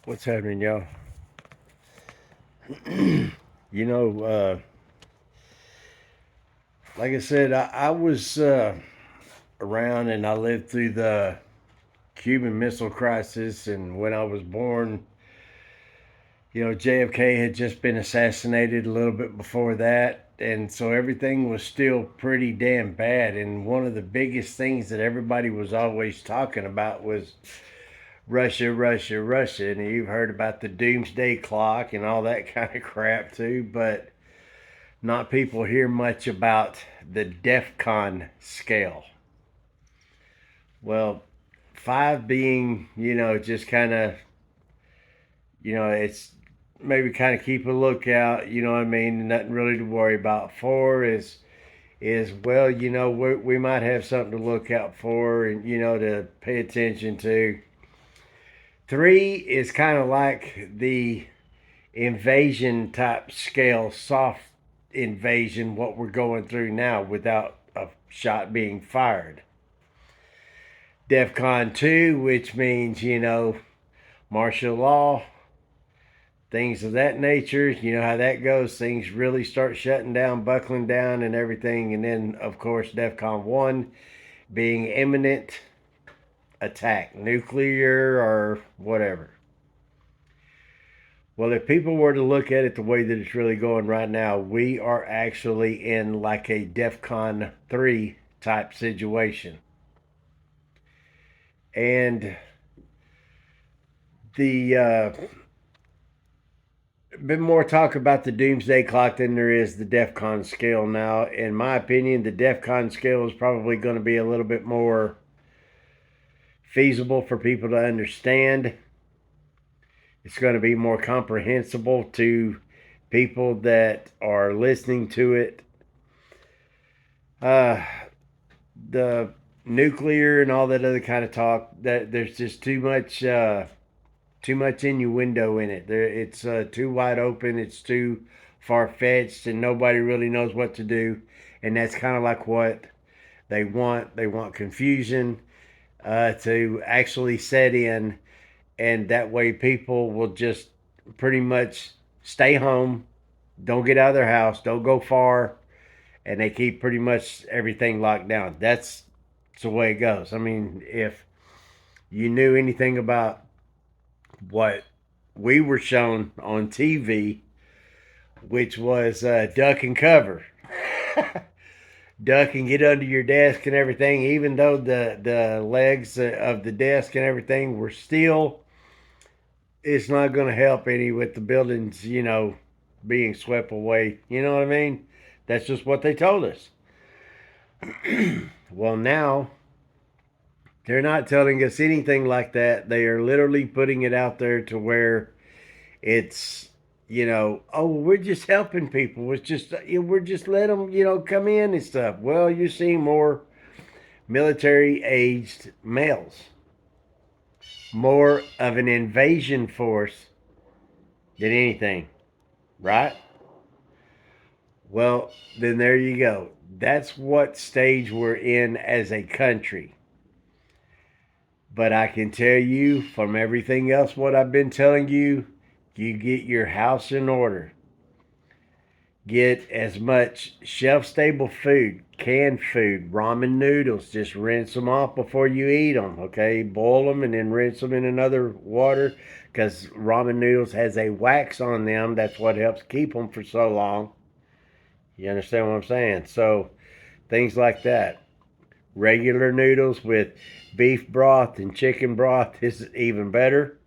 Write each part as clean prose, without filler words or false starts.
What's happening, y'all? you know, uh, like I said, I was around and I lived through the Cuban Missile Crisis. And when I was born, JFK had just been assassinated a little bit before that. And so everything was still pretty damn bad. And one of the biggest things that everybody was always talking about was Russia, Russia, Russia. And you've heard about the doomsday clock and all that kind of crap too. But not people hear much about the Defcon scale. Well, five being, just kind of, it's maybe kind of keep a lookout, you know what I mean? Nothing really to worry about. Four is well, we might have something to look out for and, to pay attention to. Three is kind of like the invasion type scale, soft invasion, what we're going through now without a shot being fired. DEFCON 2, which means, martial law, things of that nature. You know how that goes. Things really start shutting down, buckling down, and everything. And then, of course, DEFCON 1 being imminent attack, nuclear or whatever. Well, if people were to look at it the way that it's really going right now, we are actually in like a DEFCON 3 type situation. And the been more talk about the doomsday clock than there is the DEFCON scale now. In my opinion, the DEFCON scale is probably going to be a little bit more feasible for people to understand. It's going to be more comprehensible to people that are listening to it. The nuclear and all that other kind of talk, that there's just too much innuendo in it. It's too wide open. It's too far fetched, and nobody really knows what to do. And that's kind of like what they want. They want confusion to actually set in, and that way people will just pretty much stay home, don't get out of their house, don't go far, and they keep pretty much everything locked down. That's the way it goes. I mean, if you knew anything about what we were shown on TV, which was duck and cover. Duck and get under your desk and everything, even though the legs of the desk and everything were steel, it's not going to help any with the buildings, being swept away. You know what I mean? That's just what they told us. Well, now they're not telling us anything like that. They are literally putting it out there to where it's, oh, we're just helping people. It's just, we're just let them, come in and stuff. Well, you're seeing more military aged males, more of an invasion force than anything, right? Well, then there you go. That's what stage we're in as a country. But I can tell you from everything else what I've been telling you, you get your house in order. Get as much shelf stable food, canned food, ramen noodles. Just rinse them off before you eat them, okay? Boil them and then rinse them in another water because ramen noodles has a wax on them. That's what helps keep them for so long. You understand what I'm saying? So things like that. Regular noodles with beef broth and chicken broth is even better.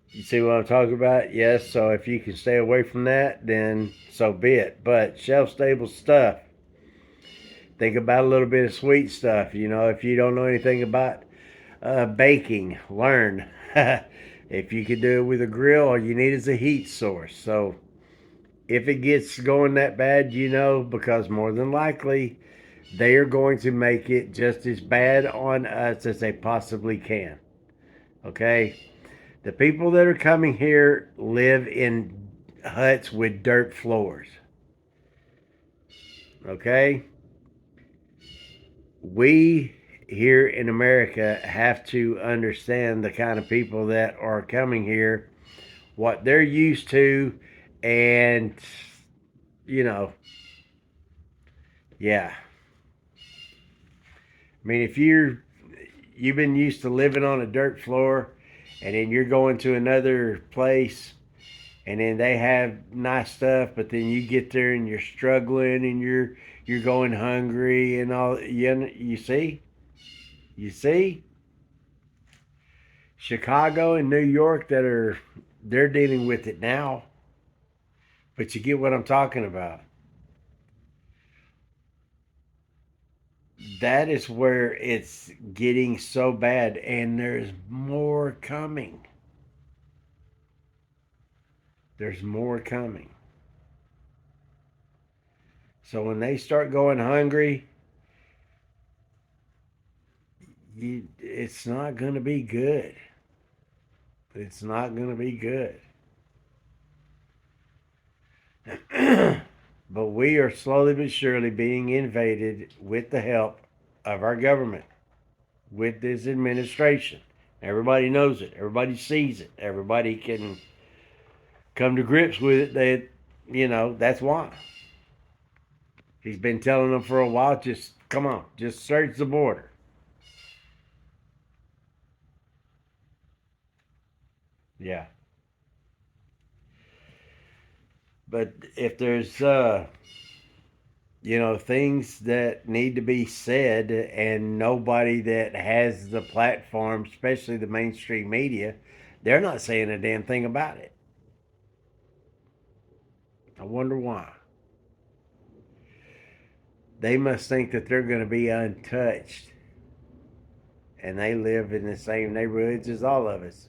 You see what I'm talking about? Yes. So if you can stay away from that, then so be it. But shelf stable stuff. Think about a little bit of sweet stuff. If you don't know anything about baking, learn. If you could do it with a grill, all you need is a heat source. So if it gets going that bad, because more than likely they are going to make it just as bad on us as they possibly can. Okay? The people that are coming here live in huts with dirt floors. Okay? We here in America have to understand the kind of people that are coming here, what they're used to, and you know, yeah. I mean, if you've been used to living on a dirt floor, and then you're going to another place, and then they have nice stuff, but then you get there and you're struggling, and you're going hungry and all. You see, you see, Chicago and New York they're dealing with it now. But you get what I'm talking about. That is where it's getting so bad, and there's more coming. There's more coming. So when they start going hungry, it's not going to be good. It's not going to be good. But we are slowly but surely being invaded with the help of our government, with this administration. Everybody knows it. Everybody sees it. Everybody can come to grips with it. That's why. He's been telling them for a while, just come on, just search the border. Yeah. But if there's things that need to be said, and nobody that has the platform, especially the mainstream media, they're not saying a damn thing about it. I wonder why. They must think that they're going to be untouched, and they live in the same neighborhoods as all of us.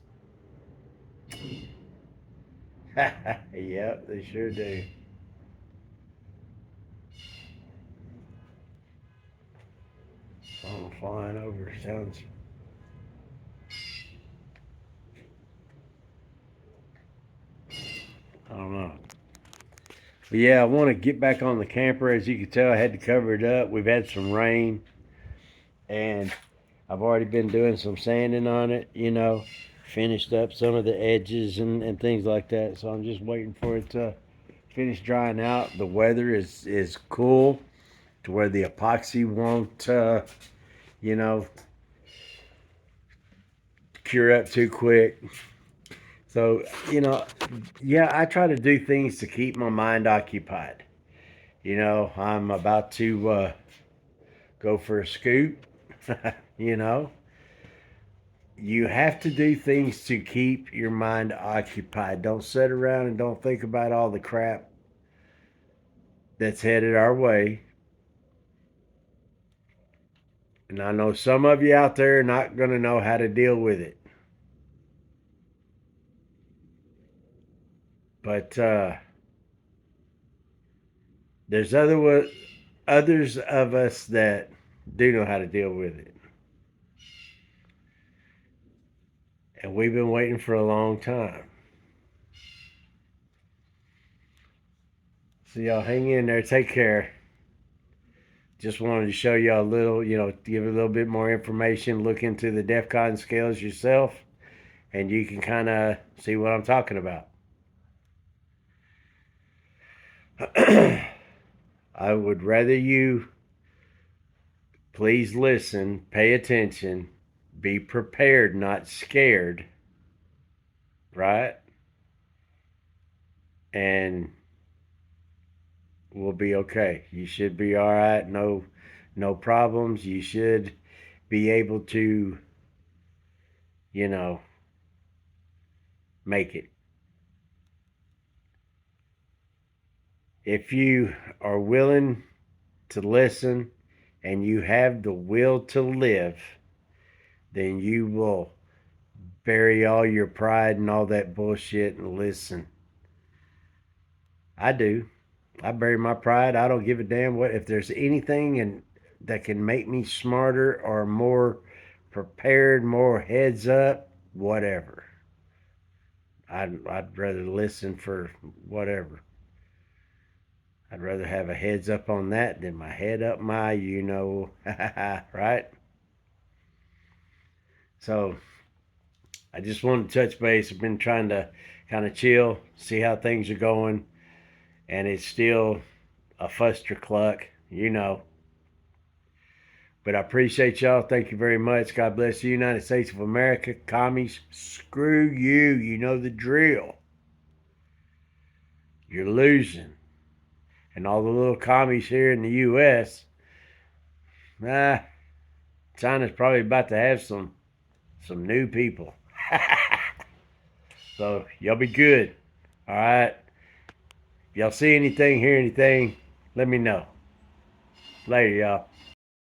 Yep, they sure do. Oh, flying over sounds. I don't know. But yeah, I want to get back on the camper. As you can tell, I had to cover it up. We've had some rain, and I've already been doing some sanding on it, finished up some of the edges and things like that. So I'm just waiting for it to finish drying out. The weather is cool to where the epoxy won't, you know, cure up too quick. So, yeah, I try to do things to keep my mind occupied. I'm about to go for a scoot. you know, you have to do things to keep your mind occupied. Don't sit around and don't think about all the crap that's headed our way. And I know some of you out there are not going to know how to deal with it. But there's others of us that do know how to deal with it. And we've been waiting for a long time. So y'all hang in there. Take care. Just wanted to show y'all a little, give a little bit more information. Look into the Defcon scales yourself, and you can kind of see what I'm talking about. I would rather you please listen, pay attention, be prepared, not scared, right? And we'll be okay. You should be all right. No problems. You should be able to, you know, make it. If you are willing to listen and you have the will to live, then you will bury all your pride and all that bullshit and listen. I do. I bury my pride. I don't give a damn what if there's anything and that can make me smarter or more prepared, more heads up, whatever. I'd rather listen for whatever. I'd rather have a heads up on that than my head up my, right? So I just wanted to touch base. I've been trying to kind of chill, see how things are going, and it's still a fuster cluck, you know. But I appreciate y'all. Thank you very much. God bless the United States of America. Commies, screw you. You know the drill. You're losing. And all the little commies here in the U.S., China's probably about to have some new people. So y'all be good. All right. If y'all see anything, hear anything, let me know. Later, y'all.